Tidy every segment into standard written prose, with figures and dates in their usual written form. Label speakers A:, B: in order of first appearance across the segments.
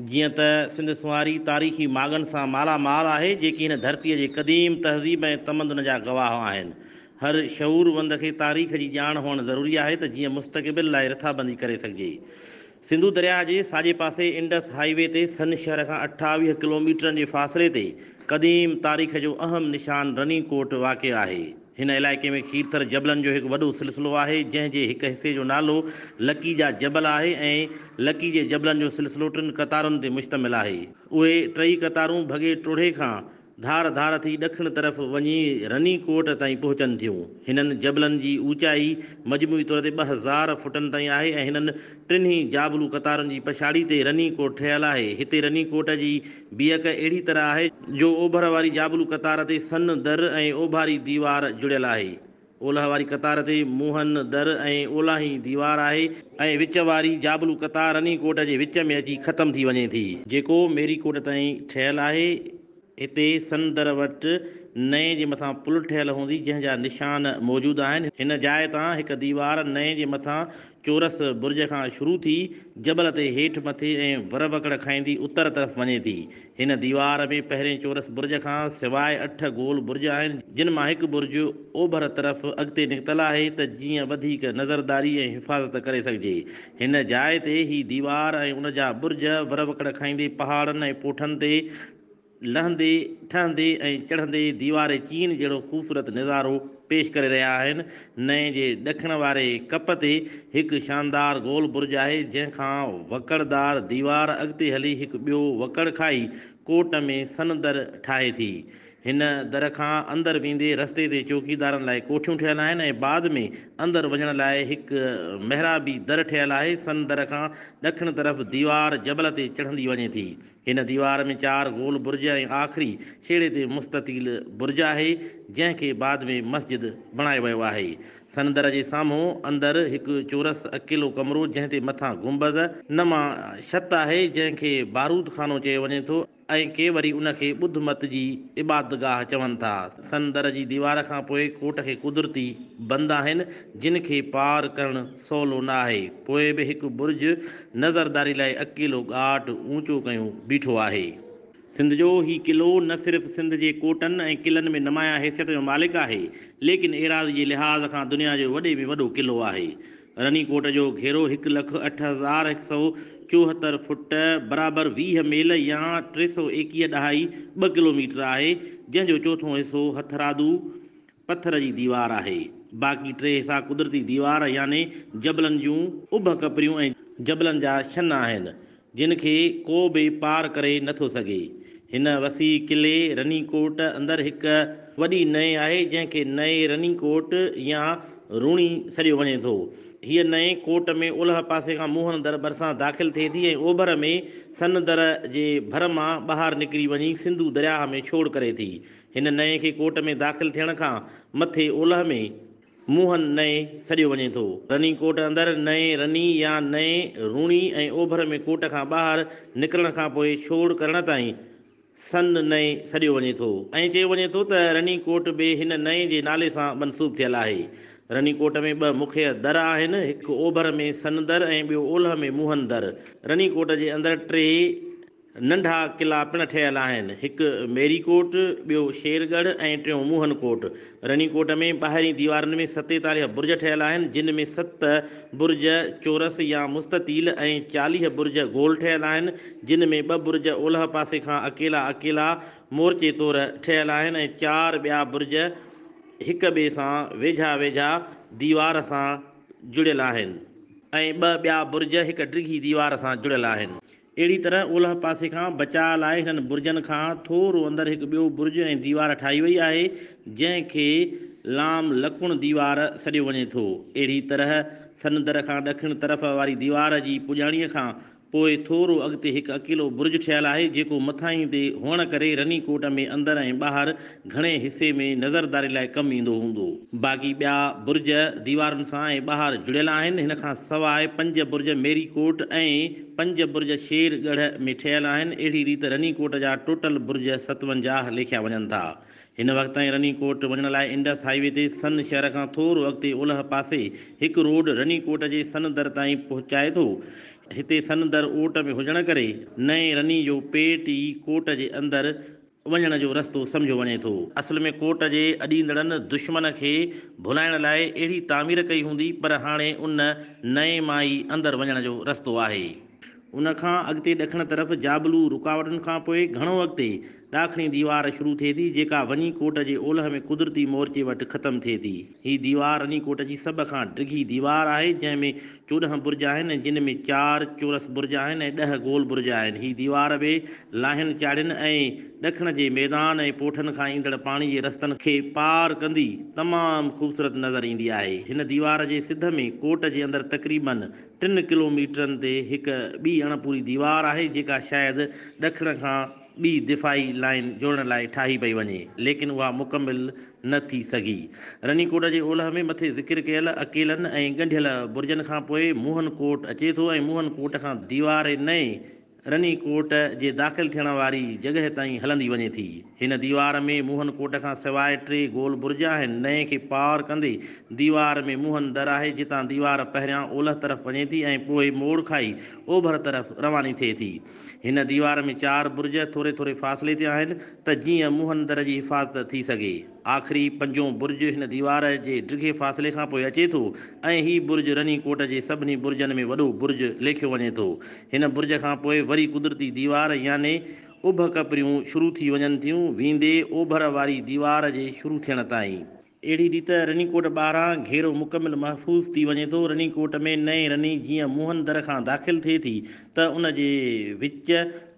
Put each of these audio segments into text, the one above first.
A: जीअं त सिंध सुवारी तारीख़ी माॻनि सां मालामाल आहे जेकी हिन धरतीअ जे क़दीम तहज़ीब ऐं तमदन जा गवाह आहिनि। हर शऊरवंद खे तारीख़ जी ॼाण हुअणु ज़रूरी आहे त जीअं मुस्तक़बिल लाइ रिथाबंदी करे सघिजे। सिंधु दरिया जे साॼे पासे इंडस हाईवे ते सन शहर खां 28 किलोमीटरनि जे फ़ासिले ते क़दीम तारीख़ जो अहम निशान रनीकोट वाक़िअ आहे। हिन इलाइक़े में खीरथर जबलनि जो हिकु वॾो सिलसिलो आहे जंहिंजे हिकु हिसे जो नालो लकी जा जबल आहे ऐं लकी जे जबलनि जो सिलसिलो 3 क़तारुनि ते मुश्तमिल आहे। उहे टई क़तारूं भॻे टोड़े खां धार धार थी ॾखिण तरफ़ वञी रनीकोट ताईं पहुचनि थियूं। हिननि जबलनि जी ऊचाई मजमूई तौर ते 2000 फुटनि ताईं आहे ऐं हिननि टिन्ही जाबलू क़तारुनि जी पछाड़ी ते रनीकोट ठहियलु आहे। हिते रनीकोट जी बीहक अहिड़ी तरह आहे जो ओभर वारी जाबलू क़तार ते सन दर ऐं ओभारी दीवार जुड़ियल आहे। ओलह वारी क़तार ते मुहन दर ऐं ओलाही दीवार आहे ऐं विच वारी जाबलू क़तार रनीकोट जे विच में अची ख़तम थी वञे थी जेको मेरीकोट ताईं ठहियलु आहे। हिते संदर वटि नए जे मथां पुल ठहियलु हूंदी जंहिंजा निशान मौजूदु आहिनि। हिन जाइ तां हिकु दीवार नए जे मथां चोरस बुर्ज खां शुरू थी जबल ते हेठि मथे ऐं वरबकड़ खाईंदी उतर तरफ़ वञे थी। हिन दीवार में पहिरें चोरस बुर्ज खां सवाइ 8 गोल बुर्ज आहिनि जिन मां हिकु बुर्ज ओभर तरफ़ अॻिते निकितल आहे त जीअं वधीक नज़रदारी ऐं हिफ़ाज़त करे सघिजे। हिन जाइ ते ही दीवार ऐं उन जा बुर्ज वरबकड़ खाईंदे पहाड़नि ऐं पोठनि ते लहंदे ठहंदे ऐं चढ़ंदे दीवार चीन जहिड़ो ख़ूबसूरत नज़ारो पेश करे रहिया आहिनि। नए जे ॾखिण वारे कप ते हिकु शानदार गोल बुर्ज आहे जंहिंखां वकड़दार दीवार अॻिते हली हिकु ॿियो वकड़ खाई कोट में सनदर ठाहे थी। हिन दर खां अंदरि वेंदे रस्ते ते चौकीदारनि लाइ कोठियूं ठहियलु आहिनि ऐं बाद में अंदरि वञण लाइ हिकु महिराबी दर ठहियलु आहे। सन दर खां ॾखिण तरफ़ दीवार जबल ते चढ़ंदी वञे थी। हिन दीवार में 4 गोल बुर्ज ऐं आख़िरी छेड़े ते मुस्ततील बुर्ज आहे जंहिंखे बाद में मस्जिद बणायो वियो आहे। सनदर जे साम्हूं अंदरि हिकु चोरस अकेलो कमिरो जंहिं ते मथां गुंबद नमा छत आहे जंहिंखे बारूद खानो चयो वञे थो ऐं के वरी उनखे ॿुध मत जी इबादतगाह चवनि था। सनदर जी दीवार खां पोइ कोट खे कुदरती बंद आहिनि जिन खे पार करणु सवलो न आहे। पोइ बि हिकु बुर्ज नज़रदारी लाइ अकेलो घाट ऊचो कयूं बीठो आहे। सिंध जो ही क़िलो न सिर्फ़ु सिंध जे कोटनि ऐं क़िलनि में नुमाया हैसियत जो मालिक आहे लेकिन एराज़ जे लिहाज़ खां दुनिया जो वॾे में वॾो क़िलो आहे। रनीकोट जो घेरो 1,08,174 फुट बराबरि 20 मील या 321 ॾहाई 2 किलोमीटर आहे जंहिंजो चोथों हिसो हथरादू पथर जी दीवार आहे। बाक़ी 3 हिसा कुदरती दीवार यानी जबलनि जूं उभ कपरियूं ऐं जबलनि जा शन आहिनि जिन खे को बि पार करे नथो सघे। हिन वसी क़िले रनीकोट अंदरि हिकु वॾी नए आहे जंहिंखे नए रनीकोट या रूणी सॾियो वञे थो। हीअ नए कोट में ओलह पासे खां मुहन दर भरिसां दाख़िल थिए थी ऐं ओभर में सन दर जे भर मां ॿाहिरि निकिरी वञी सिंधु दरिया में छोड़ करे थी। हिन नए खे कोट में दाख़िल थियण खां मथे ओलह में मुहन नए सॾियो वञे थो। रनीकोट अंदरि नए रनी या नए रूणी ऐं ओभर में कोट खां ॿाहिरि निकिरण खां पोइ छोड़ करण ताईं सन नए सॾियो वञे थो ऐं चयो वञे थो त रनीकोट बि हिन नए जे नाले सां मनसूब थियल आहे। रनीकोट में 2 मुख्य दर आहिनि, हिकु ओभर में सन दर ऐं ॿियो ओलह में मुहन दर। रनीकोट जे अंदरि 3 नंढा क़िला पिणु ठहियल आहिनि, हिकु मेरीकोट, ॿियो शेरगढ़ ऐं टियों मुहन कोट। रनीकोट में ॿाहिरीं दीवारनि में 47 बुर्ज ठहियल आहिनि जिन में 7 बुर्ज चोरस या मुस्ततील ऐं 40 बुर्ज गोल ठहियल आहिनि जिन में 2 बुर्ज ओलह पासे खां अकेला मोर्चे तौरु ठहियल आहिनि ऐं 4 ॿिया बुर्ज हिक ॿिए सां वेझा वेझा दीवार सां जुड़ियल आहिनि ऐं 2 ॿिया बुर्ज हिक डिघी दीवार सां जुड़ियल आहिनि। अहिड़ी तरह ओलह पासे खां बचाव लाइ हिननि बुर्जनि खां थोरो अंदरि हिकु ॿियो बुर्ज ऐं दीवार ठाही वई आहे जंहिंखे लाम लकुण दीवार सॾियो वञे थो। अहिड़ी तरह सनदर खां ॾखिण तरफ़ वारी दीवार जी पुॼाणीअ खां पोइ थोरो अॻिते हिकु अकेलो बुर्ज ठहियलु आहे जेको मथां ते हुअण करे रनीकोट में अंदरि ऐं ॿाहिरि घणे हिसे में नज़रदारी लाइ कमु ईंदो हूंदो। बाक़ी ॿिया बुर्ज दीवारुनि सां ऐं ॿाहिरि जुड़ियल आहिनि। हिन खां सवाइ 5 बुर्ज मेरीकोट ऐं 5 बुर्ज शेरगढ़ में ठहियल आहिनि। अहिड़ी रीति रनीकोट जा टोटल बुर्ज 57 लिखिया वञनि था। हिन वक़्त ताईं रनीकोट वञण लाइ इंडस हाईवे ते सन शहर खां थोरो अॻिते ओलह पासे हिकु रोड रनीकोट जे सन दर ताईं पहुचाए थो। हिते सन दर ओट में हुजण करे नए रनी जो पेट ई कोट जे अंदरि वञण जो रस्तो सम्झो वञे थो। असल में कोट जे अॾींदड़नि दुश्मन खे भुलाइण लाइ अहिड़ी तामीर कई हूंदी, पर हाणे उन नए मां ई अंदरि वञण जो रस्तो आहे। उनखां अॻिते ॾखण तरफ़ जाबलू रुकावटुनि खां पोइ घणो अॻिते ॾाखणी दीवार शुरू थिए थी, जेका वञी कोट जे ओलह में कुदरती मोर्चे वटि ख़तमु थिए थी। हीअ दीवार रनीकोट जी सभ खां डिघी दीवार आहे, जंहिंमें 14 बुर्ज आहिनि, जिन में 4 चौरस बुर्ज आहिनि ऐं 10 गोल बुर्ज आहिनि। हीअ दीवार बि लाहियुनि चाढ़ियुनि ऐं ॾखण जे मैदान ऐं पोठनि खां ईंदड़ पाणी जे रस्तनि खे पार कंदी तमामु ख़ूबसूरत नज़र ईंदी आहे। हिन दीवार जे सिध में कोट जे अंदरि तक़रीबन 3 किलोमीटरनि ते हिकु ॿी अणपूरी दीवार आहे, जेका शायदि ॾखण खां ॿी दिफ़ाई लाइन जोड़ण लाइ ठाही पई वञे, लेकिन उहा मुकमिल न थी सघी। रनीकोट जे ओलह में मथे ज़िक्र कयल अकेलनि ऐं ॻंढियल बुर्जनि खां पोइ मोहन कोट अचे थो ऐं मोहन कोट खां दीवार नए रनीकोट जे दाख़िल थियण वारी जॻह ताईं हलंदी वञे थी। हिन दीवार में मोहन कोट खां सवाइ 3 गोल बुर्ज आहिनि। नए खे पार कंदे दीवार में मोहन दर आहे, जितां दीवार पहिरियां ओलह तरफ़ वञे थी ऐं पोइ मोड़ खाई ओभर तरफ़ रवानी थिए थी। हिन दीवार में 4 बुर्ज थोरे थोरे फ़ासिले ते आहिनि त जीअं मोहन दर जी हिफ़ाज़त थी सघे। आख़िरी 5हों बुर्ज हिन दीवार जे डिघे फ़ासिले खां पोइ अचे थो ऐं हीउ बुर्ज रनीकोट जे सभिनी बुर्जनि में वॾो बुर्ज लेखियो वञे थो। हिन बुर्ज खां पोइ वरी कुदरती दीवार याने उभ कपरियूं शुरू थी वञनि थियूं, वेंदे ओभर वारी दीवार जे शुरू थियण ताईं। अहिड़ी रीति रनीकोट ॿाहिरां घेरो मुकमिल महफ़ूज़ थी वञे थो। रनीकोट में नए रनी जीअं मोहन दर खां दाख़िल थिए थी त उन जे विच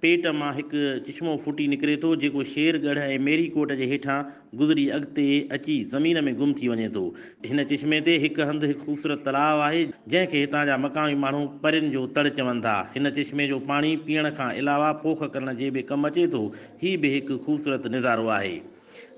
A: पेट मां हिकु चश्मो फुटी निकिरे थो, जेको शेरगढ़ ऐं मेरीकोट जे हेठां गुज़री अॻिते अची ज़मीन में गुम थी वञे थो। हिन चश्मे ते हिकु हंधि हिकु ख़ूबसूरत तलाउ आहे, जंहिंखे हितां जा मक़ामी माण्हू परियुनि जो तड़ चवनि था। हिन चश्मे जो पाणी पीअण खां अलावा पोख करण जे बि कमु अचे थो। हीउ बि हिकु ख़ूबसूरत नज़ारो आहे।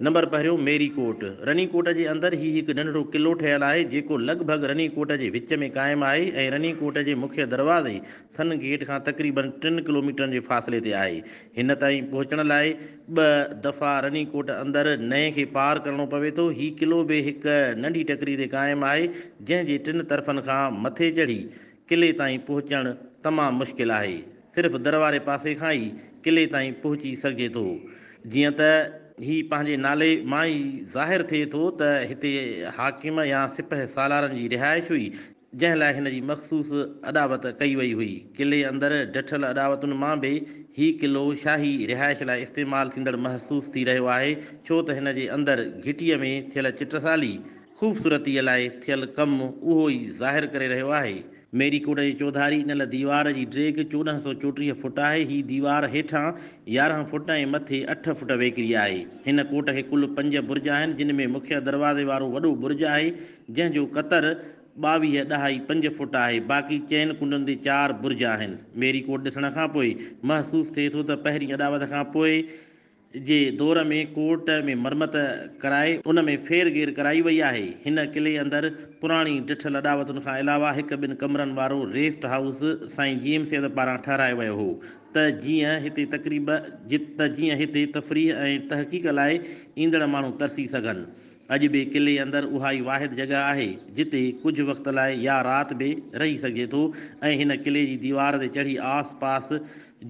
A: नंबर पहिरियों मेरीकोट। रनीकोट जे अंदरि ही हिकु नंढिड़ो क़िलो ठहियलु आहे, जेको लॻभॻि रनीकोट जे विच में क़ाइमु आहे ऐं रनीकोट जे मुख्य दरवाज़े सन गेट खां तक़रीबन 3 किलोमीटरनि जे फ़ासिले ते आहे। हिन ताईं पहुचण लाइ 2 दफ़ा रनीकोट अंदरि नए खे पार करिणो पवे थो। हीउ क़िलो बि हिकु नंढी टकरी ते क़ाइमु आहे, जंहिंजे 3 तरफ़नि खां मथे चढ़ी क़िले ताईं पहुचणु तमामु मुश्किल आहे। सिर्फ़ु दरवारे पासे खां ई क़िले ताईं पहुची सघिजे थो। जीअं त हीउ पंहिंजे नाले मां ई ज़ाहिर थिए थो त हिते हाकिम या सिपह सालारनि जी रिहाइश हुई, जंहिं लाइ हिन जी मख़सूस अॾावत कई वई हुई। क़िले अंदरि ॾठल अॾावतुनि मां बि हीउ क़िलो शाही रिहाइश लाइ इस्तेमालु थींदड़ महसूसु थी रहियो आहे, छो त हिन जे अंदरि घिटीअ में थियल चिटसाली ख़ूबसूरतीअ लाइ थियल कमु उहो ई ज़ाहिर करे रहियो आहे। मेरीकोट जी चौधारी इन दीवार जी ड्रेग 1434 फुट आहे। हीअ दीवार हेठां 11 फुट ऐं मथे 8 फुट वेकिरी आहे। हिन कोट खे कुल 5 बुर्ज आहिनि, जिन में मुख्य दरवाज़े वारो वॾो बुर्ज आहे, जंहिंजो क़तर 22 ॾहाई 5 फुट आहे। बाक़ी चइनि कुंडनि ते 4 बुर्ज आहिनि। मेरीकोट ॾिसण खां पोइ महसूसु थिए थो त पहिरीं अॾावत खां पोइ जे दौर में कोट में मरमत कराए उन में फेरगेर कराई वई आहे। हिन क़िले अंदरि पुराणी ॾिठल अॾावतुनि खां अलावा हिकु 2 कमरनि वारो रेस्ट हाउस साईं जेम्स पारां ठारायो वियो हो, त जीअं हिते तफ़रीह ऐं तहक़ीक़ लाइ ईंदड़ माण्हू तरसी सघनि। अॼु बि क़िले अंदरि उहा ई वाहिद जॻह आहे जिते कुझु वक़्त लाइ या राति बि रही सघिजे थो ऐं हिन क़िले जी दीवार ते चढ़ी आस पास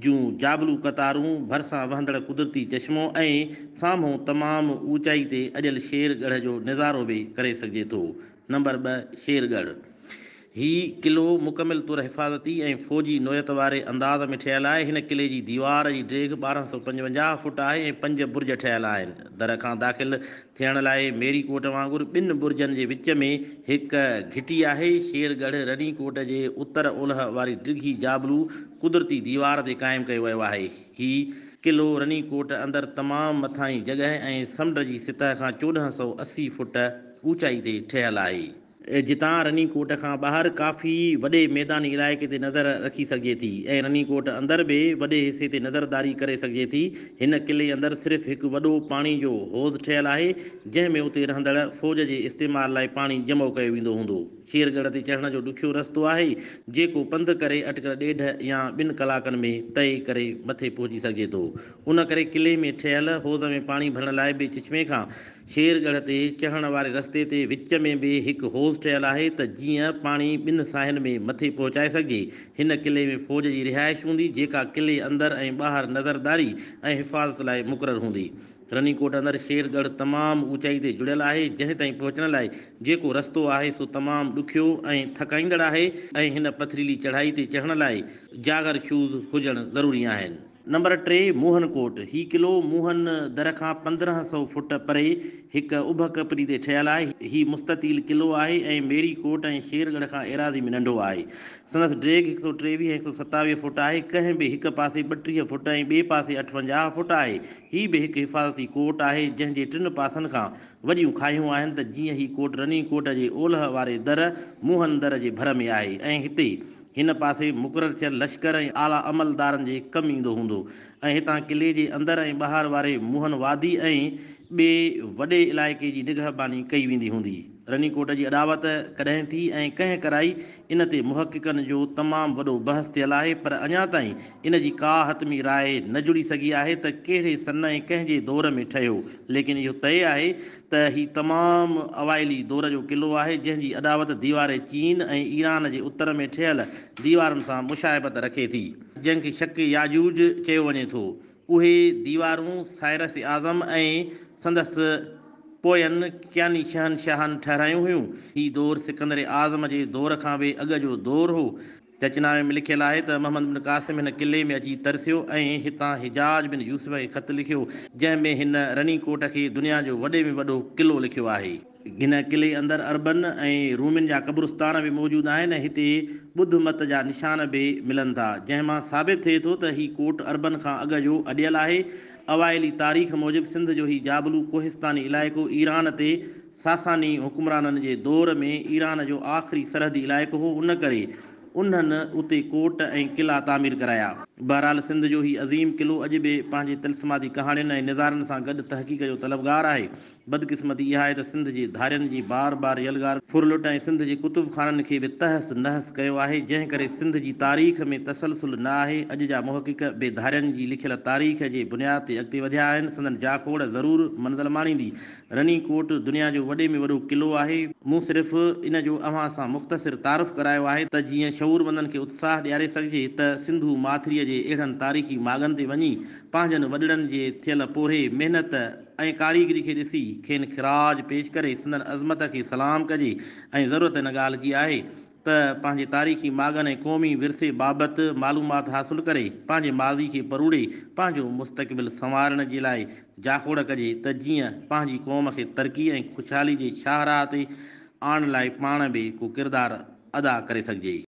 A: जूं जाबलू कतारूं, भरिसां वहंदड़ कुदरती चश्मो ऐं साम्हूं तमामु ऊचाई ते अॼल शेरगढ़ जो नज़ारो बि करे सघिजे थो। नंबर 2 शेरगढ़। हीउ क़िलो मुकमिल तौरु हिफ़ाज़ती ऐं फ़ौजी नोयत वारे अंदाज़ में ठहियलु आहे। हिन क़िले जी दीवार जी ड्रेग 1255 फुट आहे ऐं 5 बुर्ज ठहियलु आहिनि। दर खां दाख़िल थियण लाइ मेरीकोट वांगुरु 2 बुर्जनि जे विच में हिकु घिटी आहे। शेरगढ़ रनीकोट जे उत्तर ओलह वारी डिघी जाबलू कुदरती दीवार ते क़ाइमु कयो वियो आहे। हीउ क़िलो रनीकोट अंदरि तमामु मथां जॻह ऐं समुंड जी सतह खां 1480 फुट ऊचाई ते ठहियलु आहे। जितां रनीकोट खां ॿाहिरि काफ़ी वॾे मैदानी इलाइक़े ते नज़र रखी सघिजे थी ऐं रनीकोट अंदरि बि वॾे हिसे ते नज़रदारी करे सघिजे थी। हिन क़िले अंदरि सिर्फ़ु हिकु वॾो पाणी जो हौज़ ठहियलु आहे, जंहिं में उते रहंदड़ फ़ौज जे इस्तेमाल लाइ पाणी जमो कयो वेंदो हूंदो। शेरगढ़ ते चढ़ण जो ॾुखियो रस्तो आहे जेको पंधु करे अटकल 1.5 या 2 कलाकनि में तइ करे मथे पहुची सघे थो। उन करे किले में ठहियल हौज़ में पाणी भरण लाइ बि चिश्मे खां शेरगढ़ ते चढ़ण वारे रस्ते ते विच में बि हिकु हौज़ ठहियल आहे त जीअं पाणी 2 साहिनि में मथे पहुचाए सघे। हिन किले में फ़ौज जी रिहाइश हूंदी जेका किले अंदरि ऐं ॿाहिरि नज़रदारी ऐं हिफ़ाज़त लाइ मुक़ररु हूंदी। रनीकोट अंदरि शेरगढ़ तमामु ऊचाई ते जुड़ियल आहे जंहिं ताईं पहुचण लाइ जेको रस्तो आहे सो तमामु ॾुखियो ऐं थकाईंदड़ आहे ऐं हिन पथरीली चढ़ाई ते चढ़ण लाइ जागर शूज़ हुजणु ज़रूरी आहिनि। नंबर 3 मोहनकोट। ही किलो मोहन दर खां 1500 फुट परे हिकु उभ कपरी ते ठहियल आहे। ही मुस्ततील किलो आहे ऐं मेरी कोट ऐं शेरगढ़ खां एराज़ी में नंढो आहे। संदसि ड्रेग 123 ऐं 127 फुट आहे। कंहिं बि हिकु पासे 32 फुट ऐं ॿिए पासे 58 फुट आहे। ही बि हिकु हिफ़ाज़ती कोट आहे जंहिंजे 3 पासनि खां वॾियूं खायूं आहिनि त जीअं ही कोट रनीकोट जे ओलह वारे दर मोहन दर जे भर में आहे ऐं हिते हिन पासे मुक़ररु थियल लश्कर ऐं आला अमलदारनि जे कमु ईंदो हूंदो ऐं हितां किले जे अंदरि ऐं ॿाहिरि वारे मोहन वादी ऐं ॿिए वॾे इलाइक़े जी निगहबानी कई वेंदी हूंदी। रनीकोट जी अॾावत कॾहिं थी ऐं कंहिं कराई इन ते मुहक़िक़नि जो तमामु वॾो बहस थियल आहे पर अञा ताईं इन जी का हतमी राय न जुड़ी सघी आहे त कहिड़े सन ऐं कंहिंजे दौर में ठहियो। लेकिन इहो तइ आहे त ही तमामु अवाइली दौर जो किलो आहे जंहिंजी अॾावत दीवार चीन ऐं ईरान जे उत्तर में ठहियल दीवारुनि सां मुशाइबत रखे थी जंहिंखे शक याजूज चयो वञे थो। उहे दीवारूं साइरस आज़म ऐं संदसि पोयनि कियानी शहनशाहनि ठहिरायूं हुयूं। ही दौर सिकंदर आज़म जे दौर खां बि अॻु जो दौर हो। चचनामे में लिखियलु आहे त मोहम्मद बिन क़ासिम हिन किले में अची तरसियो ऐं हितां हिजाज बिन यूसुफ खे ख़त लिखियो जंहिंमें हिन रनीकोट खे दुनिया जो वॾे में वॾो किलो लिखियो आहे। हिन किले अंदरि अरबन ऐं रूमिन जा क़ब्रिस्तान बि मौजूदु आहिनि ऐं हिते ॿुध मत जा निशान बि मिलनि था जंहिं मां साबित थिए थो त ही कोट अरबन खां अॻु जो अॾियल आहे। अवाइली तारीख़ मूजिबि सिंध जो ही जाबलू कोहिस्तानी इलाइक़ो ईरान ते सासानी हुकुमराननि जे दौर में ईरान जो आख़िरी सरहदी इलाइक़ो हो। उन करे उन्हनि उते कोट ऐं किला तामीर कराया। बहरहाल सिंध जो ही अज़ीम किलो अॼु बि पंहिंजे तिल्स्माती कहाणियुनि ऐं निज़ारनि सां गॾु तहक़ीक़ जो तलबगार आहे। बदकिस्मती इहा आहे त सिंध जे धारियनि जी बार बार यलगार फुरलुट ऐं सिंध जे कुतुब खाननि खे बि तहस नहस कयो आहे जंहिं करे सिंध जी तारीख़ में तसलसुल न आहे। अॼु जा मुहक़िक़ बि धारियनि जी लिखियल तारीख़ जे बुनियाद ते अॻिते वधिया आहिनि। संदन जाखोड़ ज़रूरु मंज़िल माणींदी। रनीकोट दुनिया जो वॾे में वॾो किलो आहे। मूं सिर्फ़ु इन जो अव्हां सां मुख़्तसिर तारुफ़ करायो आहे त जीअं शऊरमंदनि खे उत्साह ॾियारे सघिजे त सिंधू माथिरीअ जे अहिड़नि तारीख़ी माॻनि ते वञी पंहिंजनि वॾड़नि जे थियल पोरे महिनत ऐं कारीगरी खे ॾिसी खेनि ख़िराज पेश करे संदन अज़मत खे सलाम कजे ऐं ज़रूरत इन ॻाल्हि जी आहे त पंहिंजे तारीख़ी माॻनि ऐं क़ौमी विरसे बाबति मालूमात हासिलु करे पंहिंजे माज़ी खे परूड़े पंहिंजो मुस्तक़बिल संवारण जे लाइ जाखोड़ कजे त जीअं पंहिंजी क़ौम खे तरक़ी ऐं ख़ुशहाली जे शाहराह ते आणण लाइ पाण बि को किरदारु अदा करे सघिजे।